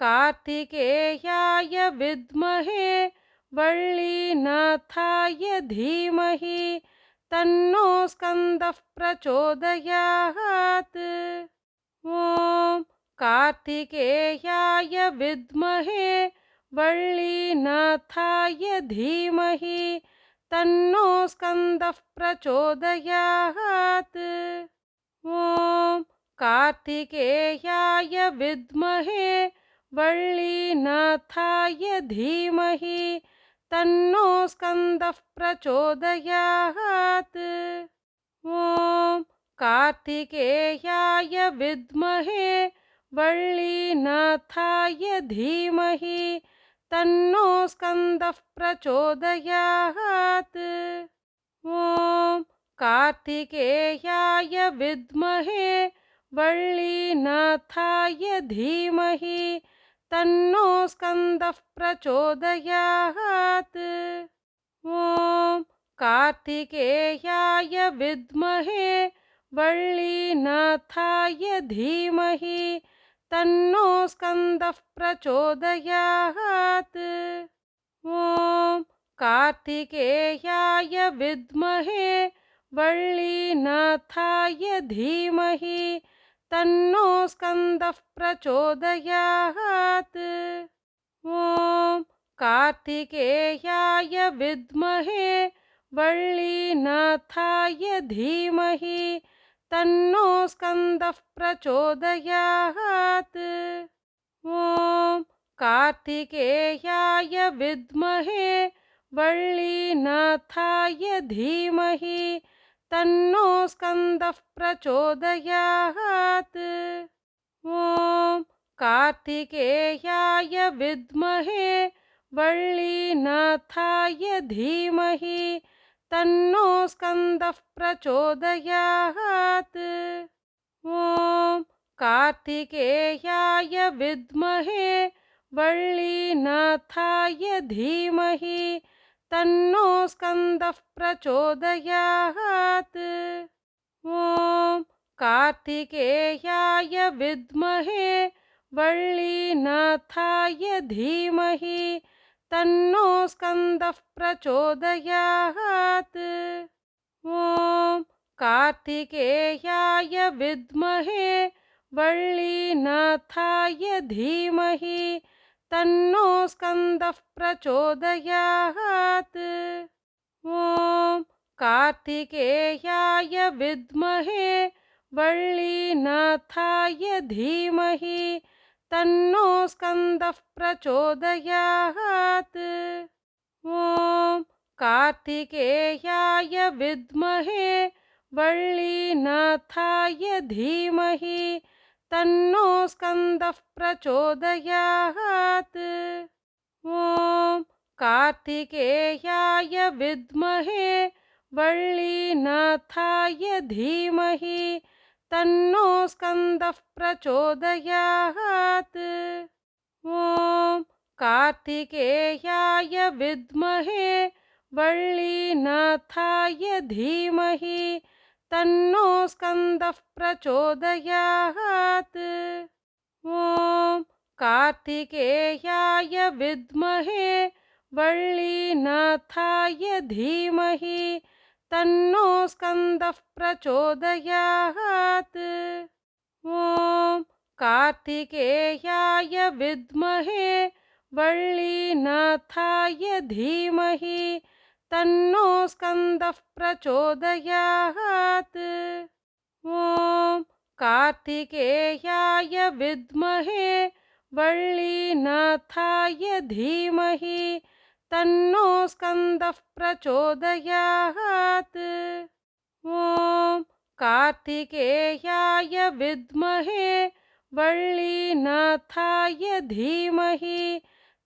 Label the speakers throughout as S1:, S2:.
S1: कार्तिकेयाय विद्महे वल्लीनाथाय धीमहि तन्नो स्कन्दः प्रचोदयात्। ॐ कार्तिकेयाय विद्महे वल्लीनाथाय धीमहि तन्नो स्कन्दः प्रचोदयात्। ॐ कार्तिकेयाय विद्महे वल्लीनाथाय धीमहि तन्नो स्कन्दः प्रचोदयात्। ॐ कार्तिकेयाय विद्महे वल्लीनाथाय धीमहि तन्नो स्कन्दः प्रचोदयात्। ॐ कार्तिकेयाय विद्महे वल्लीनाथाय धीमहि तन्नो स्कन्दः प्रचोदयात्। ॐ कार्तिकेयाय विद्महे वल्लीनाथाय धीमहि तन्नो स्कन्दः प्रचोदयात्। ॐ कार्तिकेयाय विद्महे वल्लीनाथाय धीमहि तन्नो स्कन्दः प्रचोदयात्। ॐ कार्तिकेयाय विद्महे वल्लीनाथाय धीमहि तन्नो स्कन्दः प्रचोदयात्। ॐ कार्तिकेयाय विद्महे वल्लीनाथाय धीमहि तन्नो स्कन्दः प्रचोदयात्। ॐ कार्तिकेयाय विद्महे वल्लीनाथाय धीमहि तन्नो स्कन्दः प्रचोदयात्। ॐ कार्तिकेयाय विद्महे वल्लीनाथाय धीमहि तन्नो स्कन्दः प्रचोदयात्। ॐ कार्तिकेयाय विद्महे वल्लीनाथाय धीमहि तन्नो स्कन्दः प्रचोदयात्। ॐ कार्तिकेयाय विद्महे वल्लीनाथाय धीमहि तन्नो स्कन्दः प्रचोदयात्। ॐ कार्तिकेयाय विद्महे वल्लीनाथाय धीमहि तन्नो स्कन्दः प्रचोदयात्। ॐ कार्तिकेयाय विद्महे वल्लीनाथाय धीमहि तन्नो स्कन्दः प्रचोदयात्। ॐ कार्तिकेयाय विद्महे वल्लीनाथाय धीमहि तन्नो स्कन्दः प्रचोदयात्। ॐ कार्तिकेयाय विद्महे वल्लीनाथाय धीमहि तन्नो स्कन्दः प्रचोदयात्। ॐ कार्तिकेयाय विद्महे वल्लीनाथाय धीमहि तन्नो स्कन्दः प्रचोदयात्। ॐ कार्तिकेयाय विद्महे वल्लीनाथाय धीमहि तन्नो स्कन्दः प्रचोदयात्। ॐ कार्तिकेयाय विद्महे वल्लीनाथाय धीमहि तन्नो स्कन्दः प्रचोदयात्। ॐ कार्तिकेयाय विद्महे वल्लीनाथाय धीमहि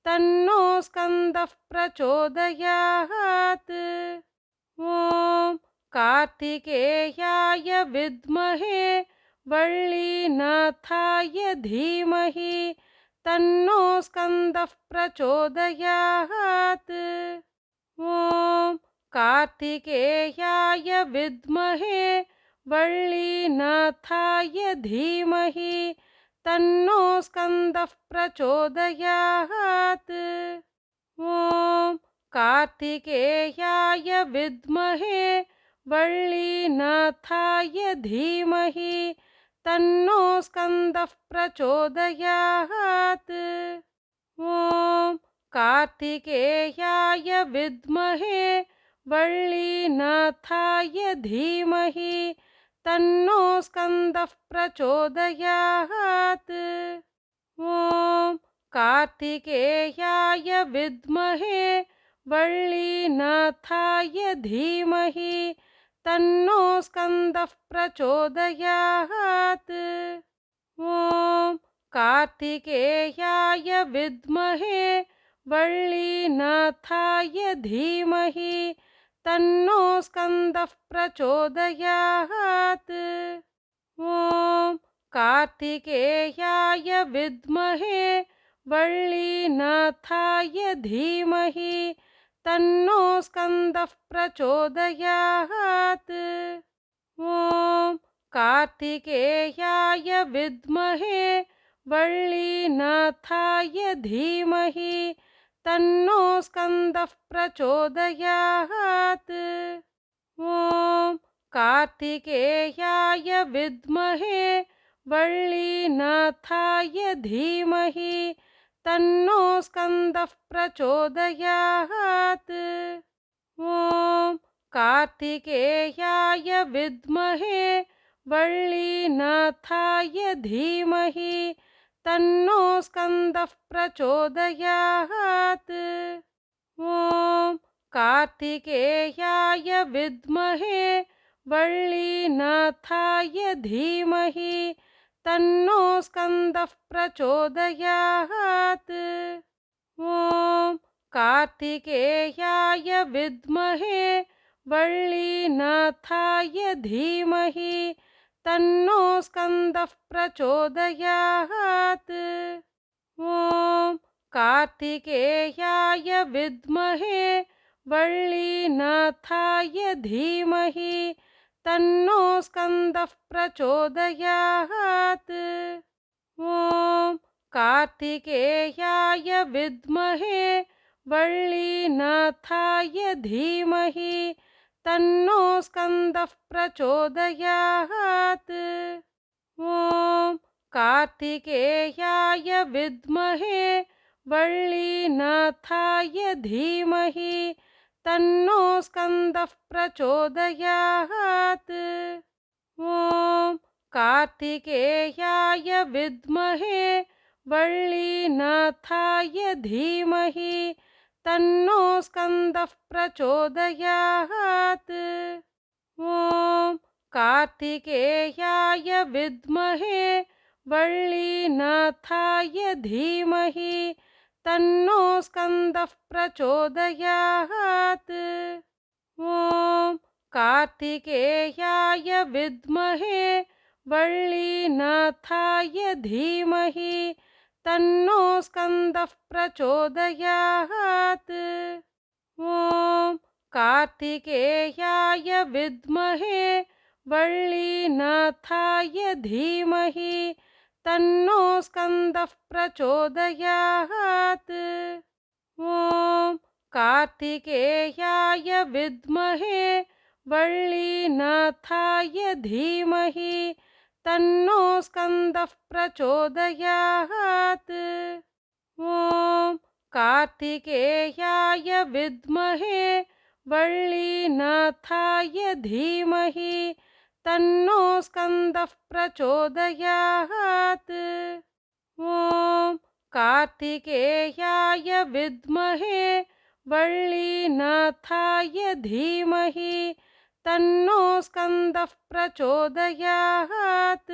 S1: तन्नो स्कन्दः प्रचोदयात्। ॐ कार्तिकेयाय विद्महे वल्लीनाथाय धीमहि तन्नो स्कन्दः प्रचोदयात्। ॐ कार्तिकेयाय विद्महे वल्लीनाथाय धीमहि तन्नो स्कन्दः प्रचोदयात्। ॐ कार्तिकेयाय विद्महे वल्लीनाथाय धीमहि तन्नो स्कन्दः प्रचोदयात्। ॐ कार्तिकेयाय विद्महे वल्लीनाथाय धीमहि तन्नो स्कन्दः प्रचोदयात्। ॐ कार्तिकेयाय विद्महे वल्लीनाथाय धीमहि तन्नो स्कन्दः प्रचोदयात्। ॐ कार्तिकेयाय विद्महे वल्लीनाथाय धीमहि तन्नो स्कन्दः प्रचोदयात्। ॐ कार्तिकेयाय विद्महे वल्लीनाथाय धीमहि तन्नो स्कन्दः प्रचोदयात्। ॐ कार्तिकेयाय विद्महे वल्लीनाथाय धीमहि तन्नो स्कन्दः प्रचोदयात्। ॐ कार्तिकेयाय विद्महे वल्लीनाथाय धीमहि तन्नो स्कन्दः प्रचोदयात्। ॐ कार्तिकेयाय विद्महे वल्लीनाथाय धीमहि तन्नो स्कन्दः प्रचोदयात्। ॐ कार्तिकेयाय विद्महे वल्लीनाथाय धीमहि तन्नो स्कन्दः प्रचोदयात्। ॐ कार्तिकेयाय विद्महे वल्लीनाथाय धीमहि तन्नो स्कन्दः प्रचोदयात्। ॐ कार्तिकेयाय विद्महे वल्लीनाथाय धीमहि तन्नो स्कन्दः प्रचोदयात्। ॐ कार्तिकेयाय विद्महे वल्लीनाथाय धीमहि तन्नो स्कन्दः प्रचोदयात्। ॐ कार्तिकेयाय विद्महे वल्लीनाथाय धीमहि तन्नो स्कन्दः प्रचोदयात्। ॐ कार्तिकेयाय विद्महे वल्लीनाथाय धीमहि तन्नो स्कन्दः प्रचोदयात्। ॐ कार्तिकेयाय विद्महे वल्लीनाथाय धीमहि तन्नो स्कन्दः प्रचोदयात्। ॐ कार्तिकेयाय विद्महे वल्लीनाथाय धीमहि तन्नो स्कन्दः प्रचोदयात्। ॐ कार्तिकेयाय विद्महे वल्लीनाथाय धीमहि तन्नो स्कन्दः प्रचोदयात्। ॐ कार्तिकेयाय विद्महे वल्लीनाथाय धीमहि तन्नो स्कन्दः प्रचोदयात्। ॐ कार्तिकेयाय विद्महे वल्लीनाथाय धीमहि तन्नो स्कन्दः प्रचोदयात्। ॐ कार्तिकेयाय विद्महे वल्लीनाथाय धीमहि तन्नो स्कन्दः प्रचोदयात्।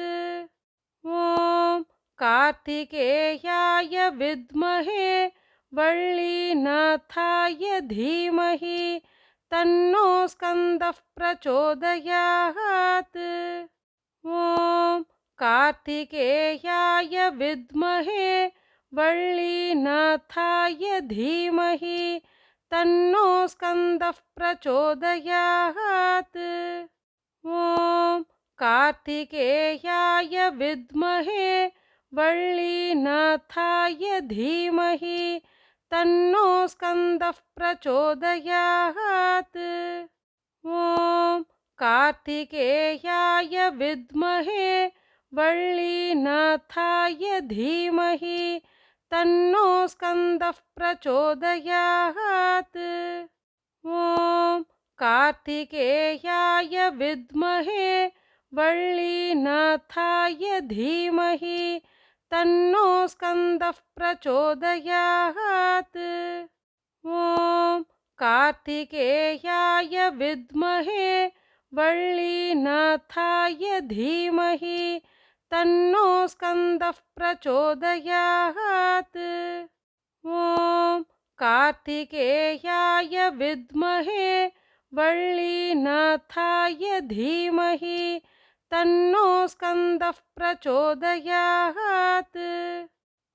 S1: ॐ कार्तिकेयाय विद्महे वल्लीनाथाय धीमहि तन्नो स्कन्दः प्रचोदयात्। ॐ कार्तिकेयाय विद्महे वल्लीनाथाय धीमहि तन्नो स्कन्दः प्रचोदयात्। ॐ कार्तिकेयाय विद्महे वल्लीनाथाय धीमहि तन्नो स्कन्दः प्रचोदयात्। ॐ कार्तिकेयाय विद्महे वल्लीनाथाय धीमहि तन्नो स्कन्दः प्रचोदयात्। ॐ कार्तिकेयाय विद्महे वल्लीनाथाय धीमहि तन्नो स्कन्दः प्रचोदयात्। ॐ कार्तिकेयाय विद्महे वल्लीनाथाय धीमहि तन्नो स्कन्दः प्रचोदयात्। ॐ कार्तिकेयाय विद्महे वल्लीनाथाय धीमहि तन्नो स्कन्दः प्रचोदयात्।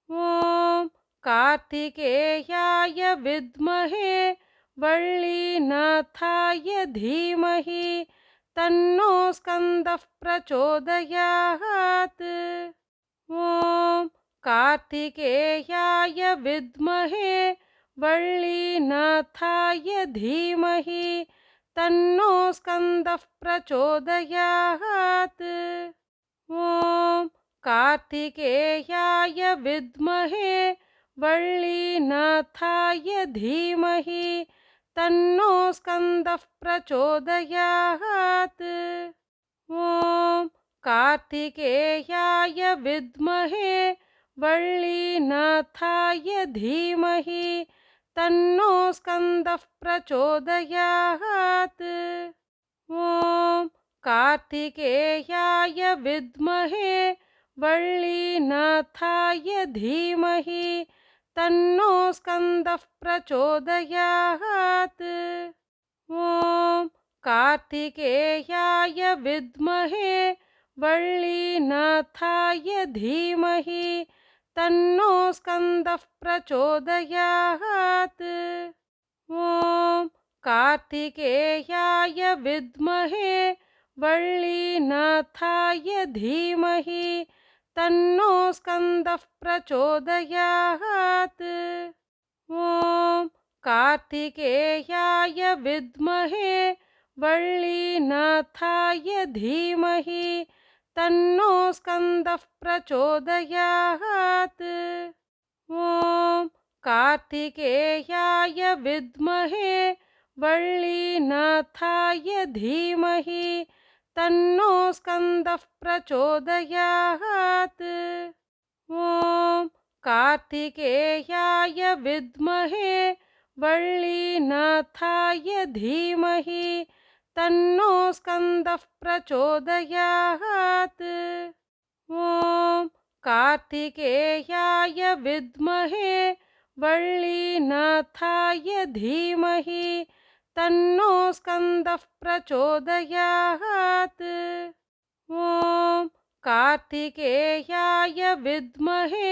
S1: ॐ कार्तिकेयाय विद्महे वल्लीनाथाय धीमहि तन्नो स्कन्दः प्रचोदयात्। ॐ कार्तिकेयाय विद्महे वल्लीनाथाय धीमहि तन्नो स्कन्दः प्रचोदयात्। ॐ कार्तिकेयाय विद्महे वल्लीनाथाय धीमहि तन्नो स्कन्दः प्रचोदयात्। ॐ कार्तिकेयाय विद्महे वल्लीनाथाय धीमहि तन्नो स्कन्दः प्रचोदयात्। ॐ कार्तिकेयाय विद्महे वल्लीनाथाय धीमहि तन्नो स्कन्दः प्रचोदयात्। ॐ कार्तिकेयाय विद्महे वल्लीनाथाय धीमहि तन्नो स्कन्दः प्रचोदयात्। ॐ कार्तिकेयाय विद्महे वल्लीनाथाय धीमहि तन्नो स्कन्दः प्रचोदयात्। ॐ कार्तिकेयाय विद्महे वल्लीनाथाय धीमहि तन्नो स्कन्दः प्रचोदयात्। ॐ कार्तिकेयाय विद्महे वल्लीनाथाय धीमहि तन्नो स्कन्दः प्रचोदयात्। ॐ कार्तिकेयाय विद्महे वल्लीनाथाय धीमहि तन्नो स्कन्दः प्रचोदयात्। ॐ कार्तिकेयाय विद्महे वल्लीनाथाय धीमहि तन्नो स्कन्दः प्रचोदयात्। ॐ कार्तिकेयाय विद्महे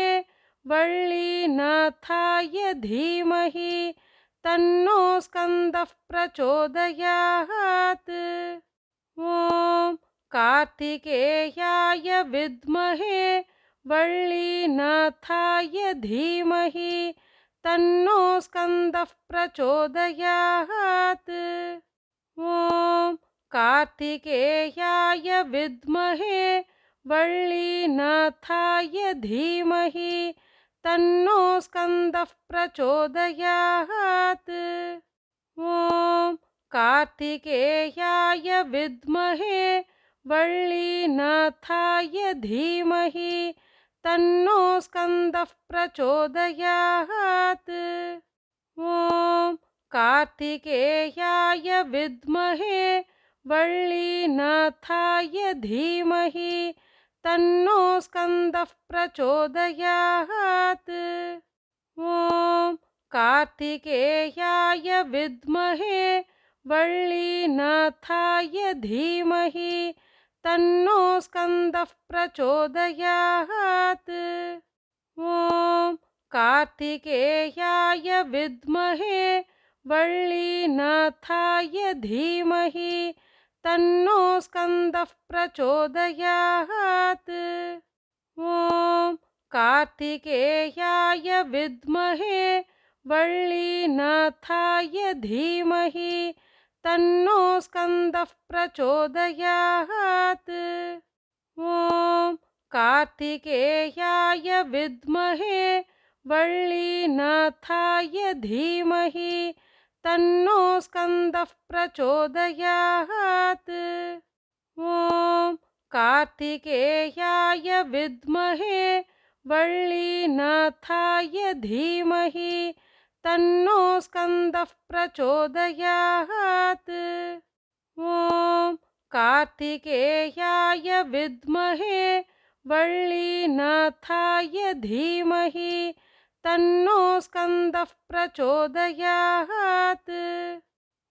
S1: वल्लीनाथाय धीमहि तन्नो स्कन्दः प्रचोदयात्। ॐ कार्तिकेयाय विद्महे वल्लीनाथाय धीमहि तन्नो स्कन्दः प्रचोदयात्। ॐ कार्तिकेयाय विद्महे वल्लीनाथाय धीमहि तन्नो स्कन्दः प्रचोदयात्। ॐ कार्तिकेयाय विद्महे वल्लीनाथाय धीमहि तन्नो स्कन्दः प्रचोदयात्। ॐ कार्तिकेयाय विद्महे वल्लीनाथाय धीमहि तन्नो स्कन्दः प्रचोदयात्। ॐ कार्तिकेयाय विद्महे वल्लीनाथाय धीमहि तन्नो स्कन्दः प्रचोदयात्। ॐ कार्तिकेयाय विद्महे वल्लीनाथाय धीमहि तन्नो स्कन्दः प्रचोदयात्। ॐ कार्तिकेयाय विद्महे वल्लीनाथाय धीमहि तन्नो स्कन्दः प्रचोदयात्। ॐ कार्तिकेयाय विद्महे वल्लीनाथाय धीमहि तन्नो स्कन्दः प्रचोदयात्। ॐ कार्तिकेयाय विद्महे वल्लीनाथाय धीमहि तन्नो स्कन्दः प्रचोदयात्। ॐ कार्तिकेयाय विद्महे वल्लीनाथाय धीमहि तन्नो स्कन्दः प्रचोदयात्।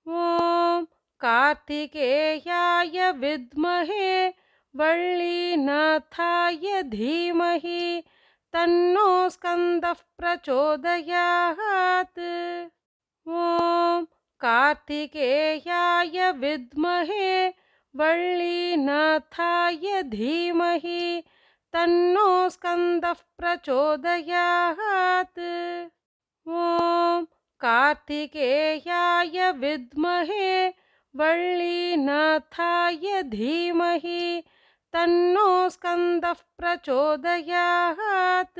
S1: ॐ कार्तिकेयाय विद्महे वल्लीनाथाय धीमहि तन्नो स्कन्दः प्रचोदयात्। ॐ कार्तिकेयाय विद्महे वल्लीनाथाय धीमहि तन्नो स्कन्दः प्रचोदयात्। ॐ कार्तिकेयाय विद्महे वल्लीनाथाय धीमहि तन्नो स्कन्दः प्रचोदयात्।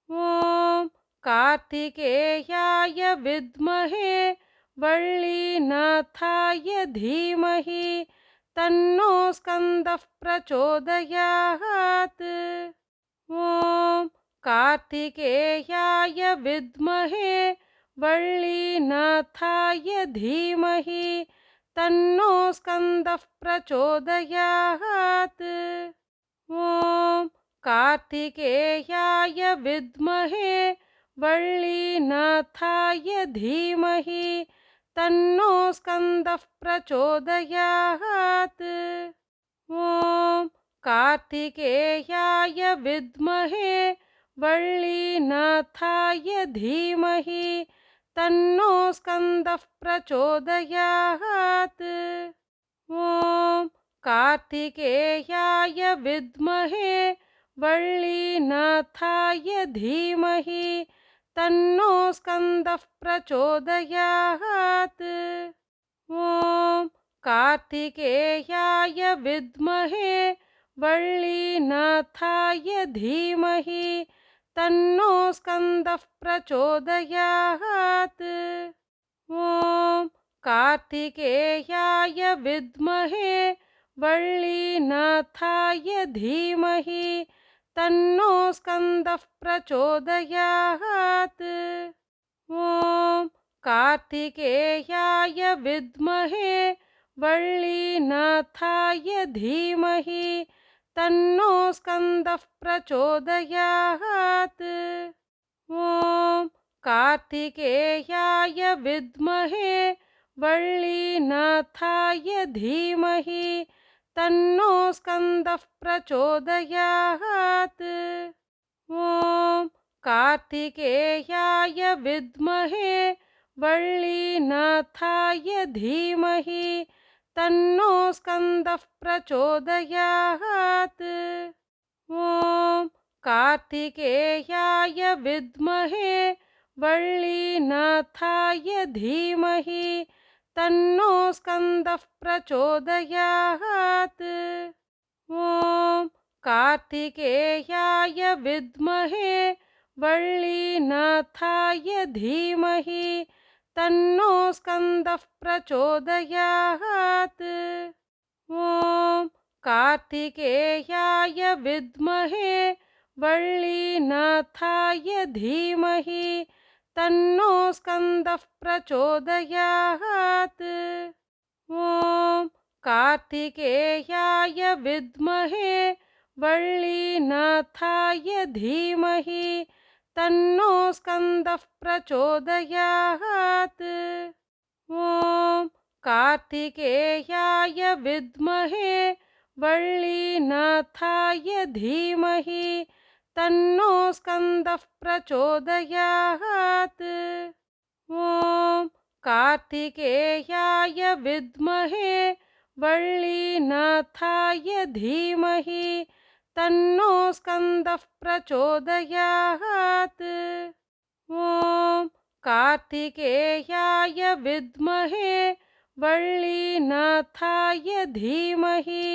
S1: ॐ कार्तिकेयाय विद्महे वल्लीनाथाय धीमहि तन्नो स्कन्दः प्रचोदयात्। ॐ कार्तिकेयाय विद्महे वल्लीनाथाय धीमहि तन्नो स्कन्दः प्रचोदयात्। ॐ कार्तिकेयाय विद्महे वल्लीनाथाय धीमहि तन्नो स्कन्दः प्रचोदयात्। ॐ कार्तिकेयाय विद्महे वल्लीनाथाय धीमहि तन्नो स्कन्दः प्रचोदयात्। ॐ कार्तिकेयाय विद्महे वल्लीनाथाय धीमहि तन्नो स्कन्दः प्रचोदयात्। ॐ कार्तिकेयाय विद्महे वल्लीनाथाय धीमहि तन्नो स्कन्दः प्रचोदयात्। ॐ कार्तिकेयाय विद्महे वल्लीनाथाय धीमहि तन्नो स्कन्दः प्रचोदयात्। ॐ कार्तिकेयाय विद्महे वल्लीनाथाय धीमहि तन्नो स्कन्दः प्रचोदयात्। ॐ कार्तिकेयाय विद्महे वल्लीनाथाय धीमहि तन्नो स्कन्दः प्रचोदयात्। ॐ कार्तिकेयाय विद्महे वल्लीनाथाय धीमहि तन्नो स्कन्दः प्रचोदयात्। ॐ कार्तिकेयाय विद्महे वल्लीनाथाय धीमहि तन्नो स्कन्दः प्रचोदयात्। ॐ कार्तिकेयाय विद्महे वल्लीनाथाय धीमहि तन्नो स्कन्दः प्रचोदयात्। ॐ कार्तिकेयाय विद्महे वल्लीनाथाय धीमहि तन्नो स्कन्दः प्रचोदयात्। ॐ कार्तिकेयाय विद्महे वल्लीनाथाय धीमहि तन्नो स्कन्दः प्रचोदयात्। ॐ कार्तिकेयाय विद्महे वल्लीनाथाय धीमहि तन्नो स्कन्दः प्रचोदयात्। ॐ कार्तिकेयाय विद्महे वल्लीनाथाय धीमहि तन्नो स्कन्दः प्रचोदयात्। ॐ कार्तिकेयाय विद्महे वल्लीनाथाय धीमहि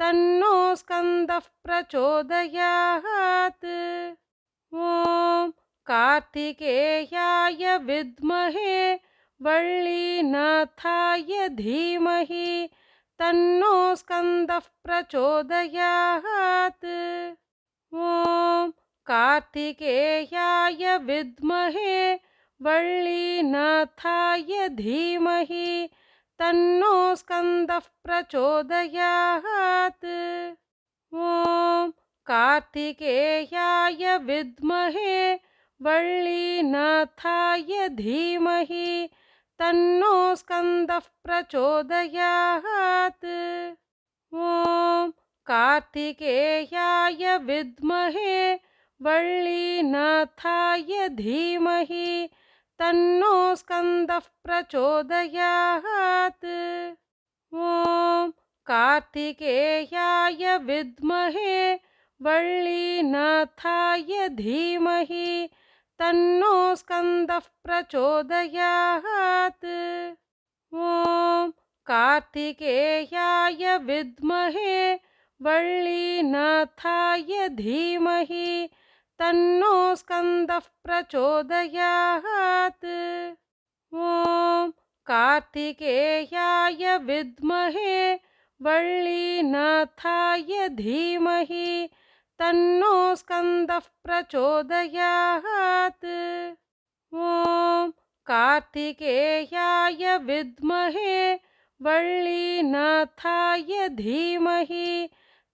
S1: तन्नो स्कन्दः प्रचोदयात्। ॐ कार्तिकेयाय विद्महे वल्लीनाथाय धीमहि तन्नो स्कन्दः प्रचोदयात्। ॐ कार्तिकेयाय विद्महे वल्लीनाथाय धीमहि तन्नो स्कन्दः प्रचोदयात्। ॐ कार्तिकेयाय विद्महे वल्लीनाथाय धीमहि तन्नो स्कन्दः प्रचोदयात्। ॐ कार्तिकेयाय विद्महे वल्लीनाथाय धीमहि तन्नो स्कन्दः प्रचोदयात्। ॐ कार्तिकेयाय विद्महे वल्लीनाथाय धीमहि तन्नो स्कन्दः प्रचोदयात्। ॐ कार्तिकेयाय विद्महे वल्लीनाथाय धीमहि तन्नो स्कन्दः प्रचोदयात्। ॐ कार्तिकेयाय विद्महे वल्लीनाथाय धीमहि तन्नो स्कन्दः प्रचोदयात्। ॐ कार्तिकेयाय विद्महे वल्लीनाथाय धीमहि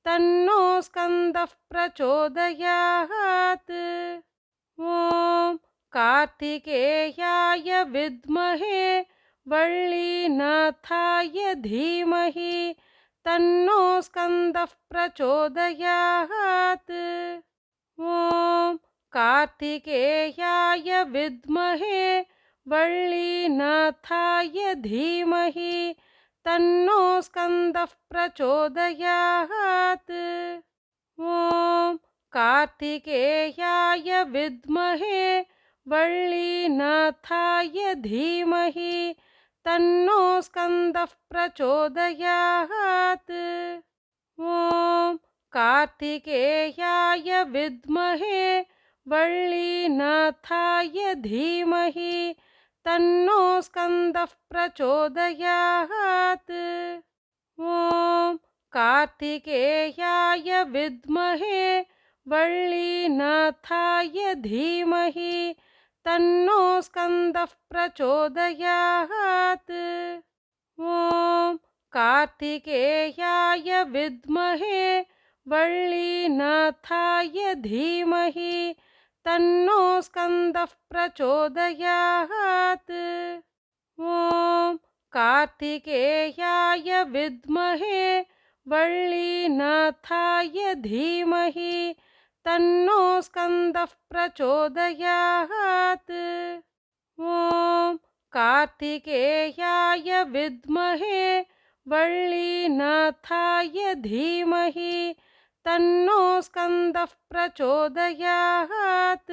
S1: तन्नो स्कन्दः प्रचोदयात्। ॐ कार्तिकेयाय विद्महे वल्लीनाथाय धीमहि तन्नो स्कन्दः प्रचोदयात्। ॐ कार्तिकेयाय विद्महे वल्लीनाथाय धीमहि तन्नो स्कन्दः प्रचोदयात्। ॐ कार्तिकेयाय विद्महे वल्लीनाथाय धीमहि तन्नो स्कन्दः प्रचोदयात्। ॐ कार्तिकेयाय विद्महे वल्लीनाथाय धीमहि तन्नो स्कन्दः प्रचोदयात्। ॐ कार्तिकेयाय विद्महे वल्लीनाथाय धीमहि तन्नो स्कन्दः प्रचोदयात्। ॐ कार्तिकेयाय विद्महे वल्लीनाथाय धीमहि तन्नो स्कन्दः प्रचोदयात्। ॐ कार्तिकेयाय विद्महे वल्लीनाथाय धीमहि तन्नो स्कन्दः प्रचोदयात्। ॐ कार्तिकेयाय विद्महे वल्लीनाथाय धीमहि तन्नो स्कन्दः प्रचोदयात्।